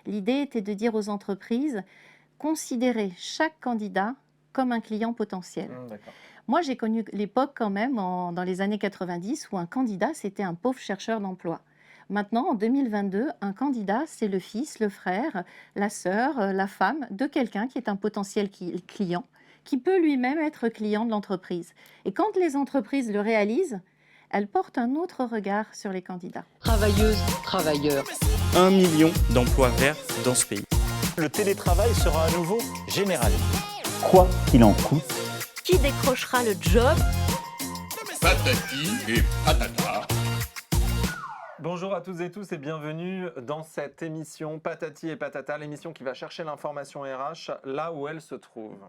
L'idée était de dire aux entreprises, considérez chaque candidat comme un client potentiel. D'accord. Moi, j'ai connu l'époque quand même, dans les années 90, où un candidat, c'était un pauvre chercheur d'emploi. Maintenant, en 2022, un candidat, c'est le fils, le frère, la sœur, la femme de quelqu'un qui est un potentiel client, qui peut lui-même être client de l'entreprise. Et quand les entreprises le réalisent, elles portent un autre regard sur les candidats. Travailleuses, travailleurs. 1 million d'emplois verts dans ce pays. Le télétravail sera à nouveau généralisé. Quoi qu'il en coûte. Qui décrochera le job? Patati et patata. Bonjour à toutes et tous et bienvenue dans cette émission Patati et Patata, l'émission qui va chercher l'information RH là où elle se trouve.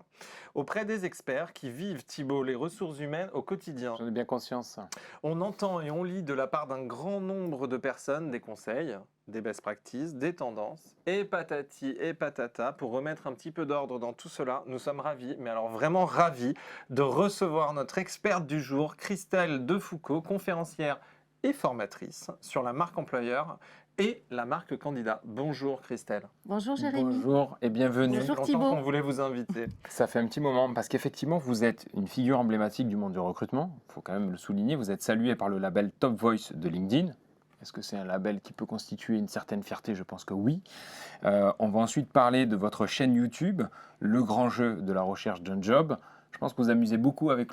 Auprès des experts qui vivent, Thibaut, les ressources humaines au quotidien. J'en ai bien conscience. On entend et on lit de la part d'un grand nombre de personnes des conseils, des best practices, des tendances. Et patati et patata, pour remettre un petit peu d'ordre dans tout cela, nous sommes ravis, mais alors vraiment ravis, de recevoir notre experte du jour, Christelle Defoucault, conférencière et formatrice sur la marque employeur et la marque candidat. Bonjour Christelle. Bonjour Jérémy. Bonjour et bienvenue. Bonjour Longtemps Thibaut. qu'on voulait vous inviter. Ça fait un petit moment parce qu'effectivement, vous êtes une figure emblématique du monde du recrutement. Il faut quand même le souligner. Vous êtes salué par le label Top Voice de LinkedIn. Est-ce que c'est un label qui peut constituer une certaine fierté? Je pense que oui. On va ensuite parler de votre chaîne YouTube, Le Grand Jeu de la recherche d'un job. Je pense que vous amusez beaucoup avec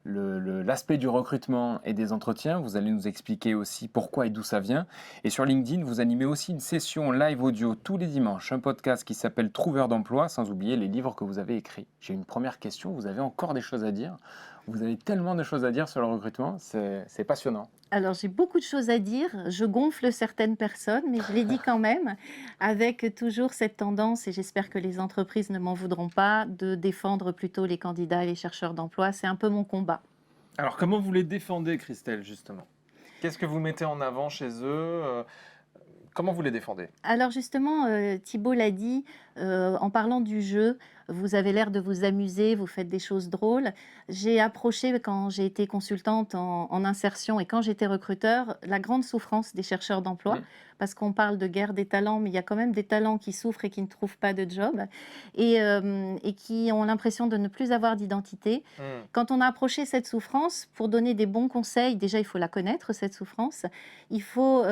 l'aspect du recrutement et des entretiens. Vous allez nous expliquer aussi pourquoi et d'où ça vient. Et sur LinkedIn, vous animez aussi une session live audio tous les dimanches, un podcast qui s'appelle Trouveur d'emploi, sans oublier les livres que vous avez écrits. J'ai une première question, vous avez encore des choses à dire. Vous avez tellement de choses à dire sur le recrutement, c'est passionnant. Alors, j'ai beaucoup de choses à dire. Je gonfle certaines personnes, mais je les dis quand même, avec toujours cette tendance, et j'espère que les entreprises ne m'en voudront pas, de défendre plutôt les candidats et les chercheurs d'emploi. C'est un peu mon combat. Alors comment vous les défendez Christelle justement? Qu'est-ce que vous mettez en avant chez eux? Comment vous les défendez? Alors justement, Thibaut l'a dit, en parlant du jeu, vous avez l'air de vous amuser, vous faites des choses drôles. J'ai approché, quand j'ai été consultante en insertion et quand j'étais recruteur, la grande souffrance des chercheurs d'emploi, parce qu'on parle de guerre des talents, mais il y a quand même des talents qui souffrent et qui ne trouvent pas de job, et qui ont l'impression de ne plus avoir d'identité. Quand on a approché cette souffrance, pour donner des bons conseils, déjà il faut la connaître, cette souffrance, il faut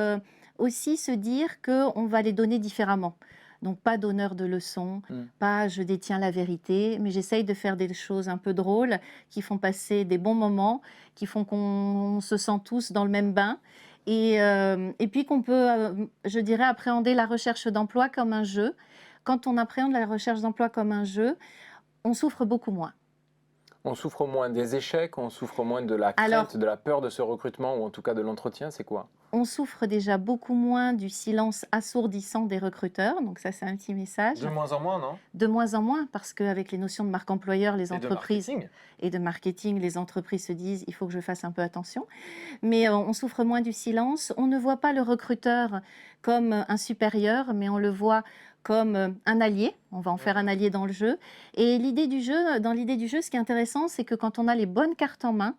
aussi se dire qu'on va les donner différemment. Donc pas donneur de leçons, pas je détiens la vérité, mais j'essaye de faire des choses un peu drôles qui font passer des bons moments, qui font qu'on se sent tous dans le même bain. Et puis qu'on peut, je dirais, appréhender la recherche d'emploi comme un jeu. Quand on appréhende la recherche d'emploi comme un jeu, on souffre beaucoup moins. On souffre moins des échecs, on souffre moins de la crainte, de la peur de ce recrutement ou en tout cas de l'entretien, c'est quoi? On souffre déjà beaucoup moins du silence assourdissant des recruteurs, donc ça c'est un petit message. De moins en moins, non? De moins en moins, parce qu'avec les notions de marque employeur, les entreprises et de marketing, les entreprises se disent il faut que je fasse un peu attention. Mais on souffre moins du silence. On ne voit pas le recruteur comme un supérieur, mais on le voit comme un allié. On va en faire un allié dans le jeu. Et dans l'idée du jeu, ce qui est intéressant, c'est que quand on a les bonnes cartes en main,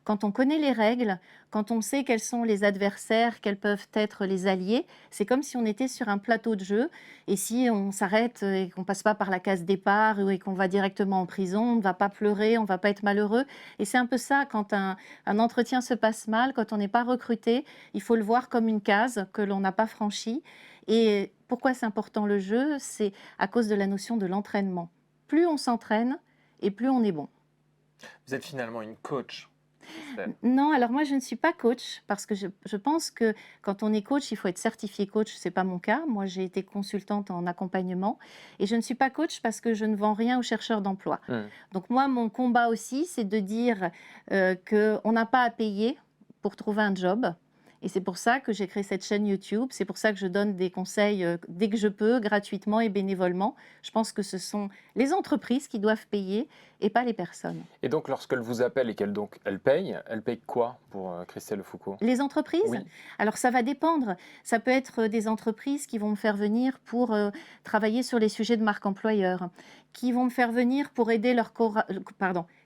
quand on connaît les règles, quand on sait quels sont les adversaires, quels peuvent être les alliés, c'est comme si on était sur un plateau de jeu. Et si on s'arrête et qu'on ne passe pas par la case départ et qu'on va directement en prison, on ne va pas pleurer, on ne va pas être malheureux. Et c'est un peu ça, quand un entretien se passe mal, quand on n'est pas recruté, il faut le voir comme une case que l'on n'a pas franchie. Et pourquoi c'est important le jeu? C'est à cause de la notion de l'entraînement. Plus on s'entraîne et plus on est bon. Vous êtes finalement une coach. Non, alors moi je ne suis pas coach parce que je pense que quand on est coach, il faut être certifié coach. Ce n'est pas mon cas. Moi j'ai été consultante en accompagnement et je ne suis pas coach parce que je ne vends rien aux chercheurs d'emploi. Donc moi mon combat aussi c'est de dire qu'on n'a pas à payer pour trouver un job. Et c'est pour ça que j'ai créé cette chaîne YouTube, c'est pour ça que je donne des conseils dès que je peux, gratuitement et bénévolement. Je pense que ce sont les entreprises qui doivent payer et pas les personnes. Et donc lorsqu'elles vous appellent et qu'elles payent quoi pour Christelle Defoucault? Les entreprises? Oui. Alors ça va dépendre. Ça peut être des entreprises qui vont me faire venir pour travailler sur les sujets de marque employeur, qui vont me faire venir pour aider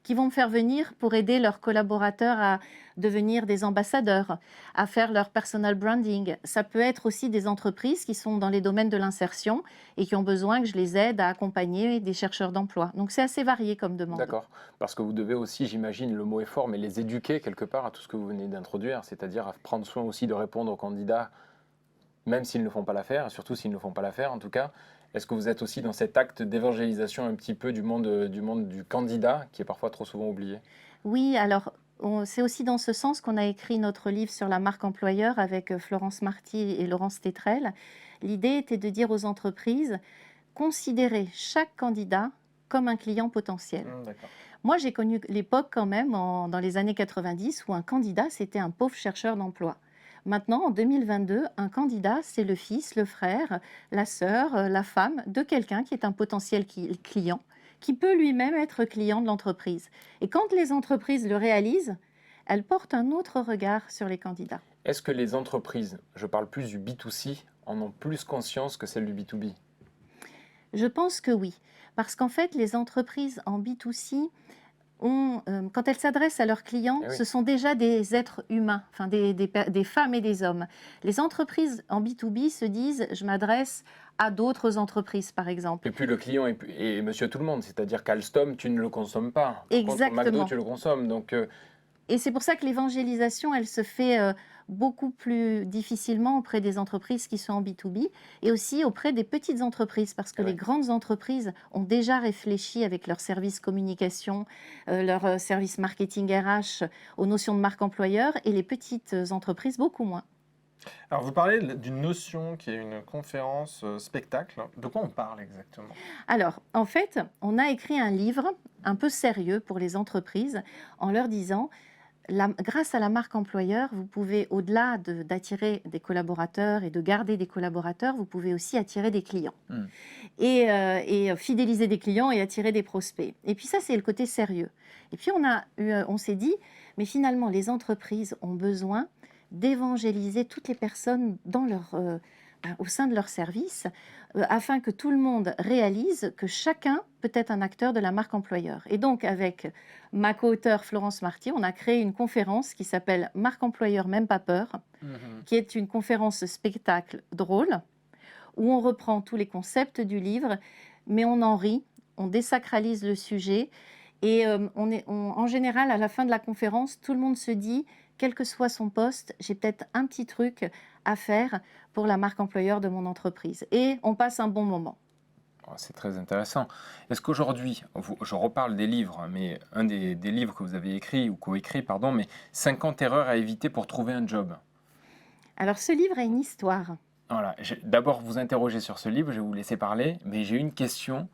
qui vont me faire venir pour aider leurs collaborateurs à devenir des ambassadeurs, à faire leur personal branding. Ça peut être aussi des entreprises qui sont dans les domaines de l'insertion et qui ont besoin que je les aide à accompagner des chercheurs d'emploi. Donc c'est assez varié comme demande. D'accord. Parce que vous devez aussi, j'imagine, le mot est fort, mais les éduquer quelque part à tout ce que vous venez d'introduire, c'est-à-dire à prendre soin aussi de répondre aux candidats, même s'ils ne font pas l'affaire, et surtout s'ils ne font pas l'affaire en tout cas. Est-ce que vous êtes aussi dans cet acte d'évangélisation un petit peu du monde du candidat, qui est parfois trop souvent oublié? Oui, alors c'est aussi dans ce sens qu'on a écrit notre livre sur la marque employeur avec Florence Marty et Laurence Tétrel. L'idée était de dire aux entreprises, considérez chaque candidat comme un client potentiel. D'accord. Moi, j'ai connu l'époque quand même, dans les années 90, où un candidat, c'était un pauvre chercheur d'emploi. Maintenant, en 2022, un candidat, c'est le fils, le frère, la sœur, la femme de quelqu'un qui est un potentiel client, qui peut lui-même être client de l'entreprise. Et quand les entreprises le réalisent, elles portent un autre regard sur les candidats. Est-ce que les entreprises, je parle plus du B2C, en ont plus conscience que celles du B2B? Je pense que oui, parce qu'en fait, les entreprises en B2C quand elles s'adressent à leurs clients, Eh oui. ce sont déjà des êtres humains, enfin des femmes et des hommes. Les entreprises en B2B se disent, je m'adresse à d'autres entreprises, par exemple. Et puis le client est monsieur tout le monde, c'est-à-dire qu'Alstom, tu ne le consommes pas. Par contre, Exactement. McDo, tu le consommes. Donc, Et c'est pour ça que l'évangélisation, elle se fait beaucoup plus difficilement auprès des entreprises qui sont en B2B et aussi auprès des petites entreprises, parce que Ouais. les grandes entreprises ont déjà réfléchi avec leur service communication, leur service marketing RH aux notions de marque employeur, et les petites entreprises beaucoup moins. Alors, vous parlez d'une notion qui est une conférence spectacle. De quoi on parle exactement? Alors, en fait, on a écrit un livre un peu sérieux pour les entreprises en leur disant, grâce à la marque employeur, vous pouvez, au-delà d'attirer des collaborateurs et de garder des collaborateurs, vous pouvez aussi attirer des clients. Mm. Et fidéliser des clients et attirer des prospects. Et puis ça, c'est le côté sérieux. Et puis on s'est dit, mais finalement, les entreprises ont besoin d'évangéliser toutes les personnes au sein de leur service, afin que tout le monde réalise que chacun peut être un acteur de la marque employeur. Et donc, avec ma co-auteure Florence Marty, on a créé une conférence qui s'appelle Marque employeur, même pas peur, qui est une conférence spectacle drôle, où on reprend tous les concepts du livre, mais on en rit, on désacralise le sujet, et en général, à la fin de la conférence, tout le monde se dit, quel que soit son poste, j'ai peut-être un petit truc à faire pour la marque employeur de mon entreprise. Et on passe un bon moment. Oh, c'est très intéressant. Est-ce qu'aujourd'hui, je reparle des livres, hein, mais un des livres que vous avez écrit ou coécrit, pardon, mais 50 erreurs à éviter pour trouver un job. Alors, ce livre a une histoire. Voilà, d'abord vous interroger sur ce livre, je vais vous laisser parler, mais j'ai une question.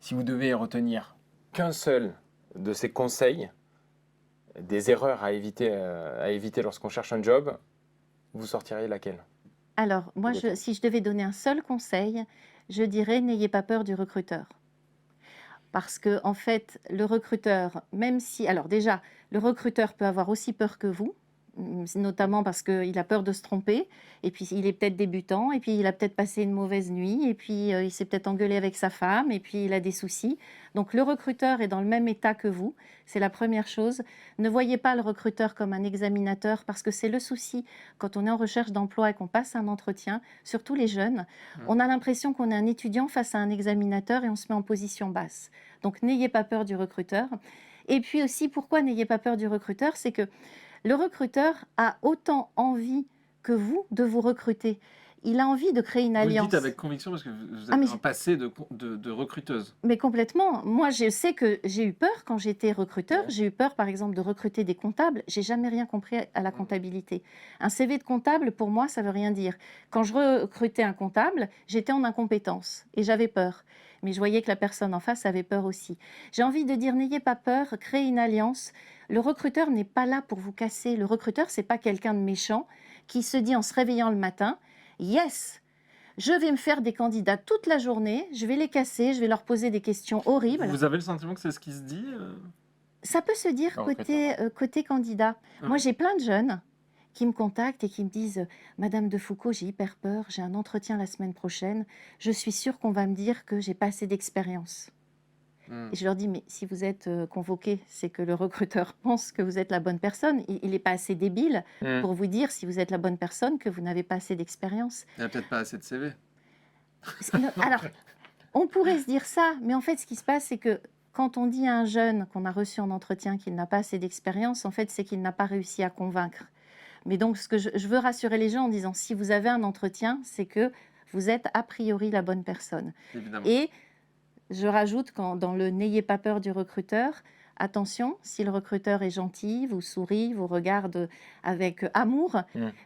Si vous devez retenir qu'un seul de ces conseils, des erreurs à éviter lorsqu'on cherche un job, vous sortiriez laquelle? Alors, moi, si je devais donner un seul conseil, je dirais n'ayez pas peur du recruteur. Parce que, en fait, le recruteur, même si... Alors déjà, le recruteur peut avoir aussi peur que vous, notamment parce qu'il a peur de se tromper, et puis il est peut-être débutant, et puis il a peut-être passé une mauvaise nuit, et puis il s'est peut-être engueulé avec sa femme, et puis il a des soucis. Donc le recruteur est dans le même état que vous, c'est la première chose. Ne voyez pas le recruteur comme un examinateur, parce que c'est le souci quand on est en recherche d'emploi et qu'on passe un entretien, surtout les jeunes, on a l'impression qu'on est un étudiant face à un examinateur et on se met en position basse. Donc n'ayez pas peur du recruteur. Et puis aussi, pourquoi n'ayez pas peur du recruteur? C'est que le recruteur a autant envie que vous de vous recruter. Il a envie de créer une Vous alliance. le dites avec conviction parce que vous Ah, avez mais un passé de recruteuse. Mais complètement. Moi, je sais que j'ai eu peur quand j'étais recruteur. Ouais. J'ai eu peur, par exemple, de recruter des comptables. J'ai jamais rien compris à la comptabilité. Un CV de comptable, pour moi, ça veut rien dire. Quand je recrutais un comptable, j'étais en incompétence et j'avais peur. Mais je voyais que la personne en face avait peur aussi. J'ai envie de dire, n'ayez pas peur, créez une alliance. Le recruteur n'est pas là pour vous casser. Le recruteur, c'est pas quelqu'un de méchant qui se dit en se réveillant le matin, yes, je vais me faire des candidats toute la journée, je vais les casser, je vais leur poser des questions horribles. Vous avez le sentiment que c'est ce qui se dit Ça peut se dire côté candidat. Ouais. Moi, j'ai plein de jeunes qui me contactent et qui me disent « Madame de Foucault, j'ai hyper peur, j'ai un entretien la semaine prochaine, je suis sûre qu'on va me dire que j'ai pas assez d'expérience. » Mm. Et je leur dis, mais si vous êtes convoqué, c'est que le recruteur pense que vous êtes la bonne personne. Il n'est pas assez débile pour vous dire, si vous êtes la bonne personne, que vous n'avez pas assez d'expérience. Il n'y a peut-être pas assez de CV. Alors, on pourrait se dire ça, mais en fait, ce qui se passe, c'est que quand on dit à un jeune qu'on a reçu en entretien qu'il n'a pas assez d'expérience, en fait, c'est qu'il n'a pas réussi à convaincre. Mais donc, ce que je veux rassurer les gens en disant, si vous avez un entretien, c'est que vous êtes a priori la bonne personne. Évidemment. Et je rajoute, dans le « n'ayez pas peur du recruteur », attention, si le recruteur est gentil, vous sourit, vous regarde avec amour,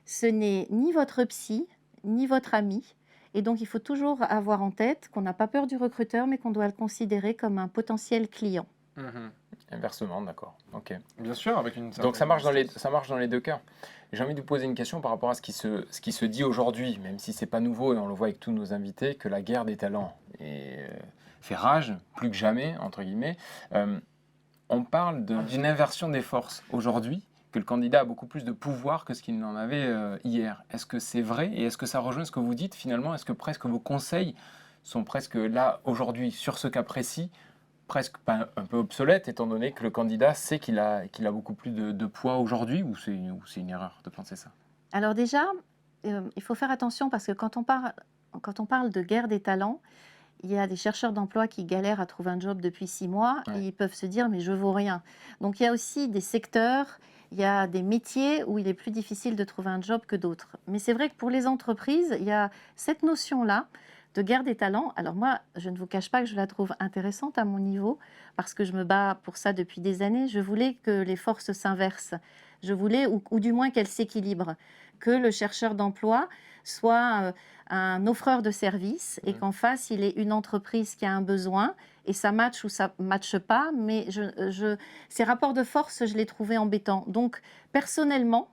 ce n'est ni votre psy, ni votre ami. Et donc, il faut toujours avoir en tête qu'on n'a pas peur du recruteur, mais qu'on doit le considérer comme un potentiel client. Mhm. Inversement, d'accord. Ok. Bien sûr, avec une Donc ça marche dans les deux cas. J'ai envie de vous poser une question par rapport à ce qui se dit aujourd'hui, même si c'est pas nouveau et on le voit avec tous nos invités, que la guerre des talents fait rage, plus que jamais, entre guillemets. On parle d'une inversion des forces aujourd'hui, que le candidat a beaucoup plus de pouvoir que ce qu'il n'en avait hier. Est-ce que c'est vrai et est-ce que ça rejoint ce que vous dites finalement? Est-ce que presque vos conseils sont presque là aujourd'hui, sur ce cas précis, presque pas un peu obsolète, étant donné que le candidat sait qu'il a beaucoup plus de poids aujourd'hui, ou c'est une erreur de penser ça? Alors déjà, il faut faire attention parce que quand on parle de guerre des talents, il y a des chercheurs d'emploi qui galèrent à trouver un job depuis 6 mois et ils peuvent se dire « mais je vaux rien ». Donc il y a aussi des secteurs, il y a des métiers où il est plus difficile de trouver un job que d'autres. Mais c'est vrai que pour les entreprises, il y a cette notion-là de guerre des talents. Alors moi, je ne vous cache pas que je la trouve intéressante à mon niveau, parce que je me bats pour ça depuis des années. Je voulais que les forces s'inversent. Je voulais, ou du moins qu'elles s'équilibrent, que le chercheur d'emploi soit un offreur de services et qu'en face, il ait une entreprise qui a un besoin et ça matche ou ça matche pas. Mais ces rapports de force, je les trouvais embêtants. Donc, personnellement,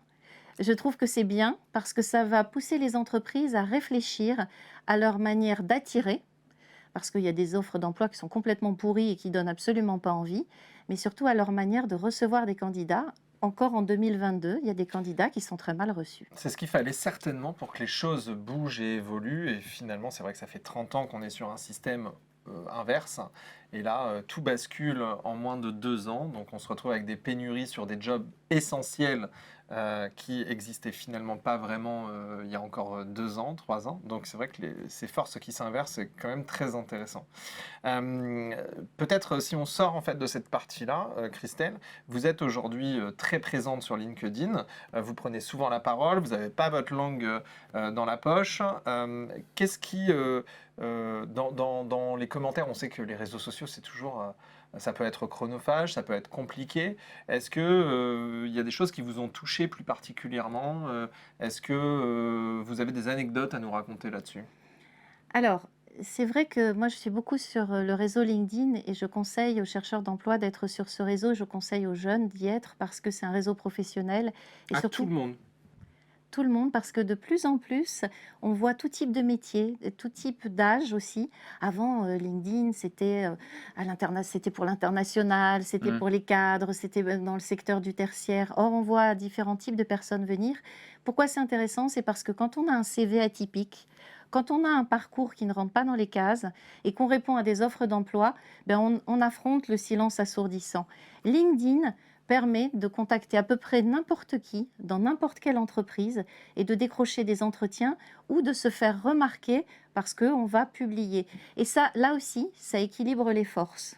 je trouve que c'est bien parce que ça va pousser les entreprises à réfléchir à leur manière d'attirer, parce qu'il y a des offres d'emploi qui sont complètement pourries et qui donnent absolument pas envie, mais surtout à leur manière de recevoir des candidats. Encore en 2022, il y a des candidats qui sont très mal reçus. C'est ce qu'il fallait certainement pour que les choses bougent et évoluent. Et finalement, c'est vrai que ça fait 30 ans qu'on est sur un système inverse. Et là, tout bascule en moins de 2 ans. Donc on se retrouve avec des pénuries sur des jobs essentiels qui n'existaient finalement pas vraiment il y a encore 2 ans, 3 ans. Donc c'est vrai que ces forces qui s'inversent, c'est quand même très intéressant. Peut-être si on sort en fait de cette partie-là, Christelle, vous êtes aujourd'hui très présente sur LinkedIn, vous prenez souvent la parole, vous n'avez pas votre langue dans la poche. Qu'est-ce qui, dans les commentaires, on sait que les réseaux sociaux, c'est toujours... ça peut être chronophage, ça peut être compliqué. Est-ce qu'il y a des choses qui vous ont touché plus particulièrement? Est-ce que vous avez des anecdotes à nous raconter là-dessus? Alors, c'est vrai que moi, je suis beaucoup sur le réseau LinkedIn et je conseille aux chercheurs d'emploi d'être sur ce réseau. Je conseille aux jeunes d'y être parce que c'est un réseau professionnel. Et À surtout, tout le monde. tout le monde, parce que de plus en plus, on voit tout type de métier, tout type d'âge aussi. Avant, LinkedIn, c'était c'était pour l'international, c'était pour les cadres, c'était dans le secteur du tertiaire. Or, on voit différents types de personnes venir. Pourquoi c'est intéressant? C'est parce que quand on a un CV atypique, quand on a un parcours qui ne rentre pas dans les cases et qu'on répond à des offres d'emploi, on affronte le silence assourdissant. LinkedIn permet de contacter à peu près n'importe qui, dans n'importe quelle entreprise, et de décrocher des entretiens ou de se faire remarquer parce qu'on va publier. Et ça, là aussi, ça équilibre les forces.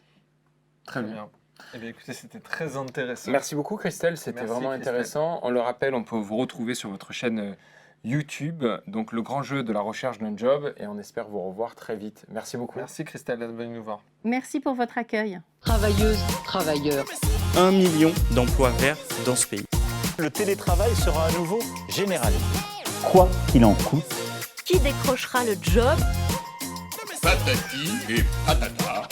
Très bien. Eh bien, écoutez, c'était très intéressant. Merci beaucoup Christelle, c'était Merci, vraiment Christelle. intéressant. On le rappelle, on peut vous retrouver sur votre chaîne YouTube, donc le grand jeu de la recherche d'un job, et on espère vous revoir très vite. Merci beaucoup. Merci Christelle d'être venue nous voir. Merci pour votre accueil. Travailleuses, travailleurs. 1 million d'emplois verts dans ce pays. Le télétravail sera à nouveau généralisé. Quoi qu'il en coûte. Qui décrochera le job? Patati et patata.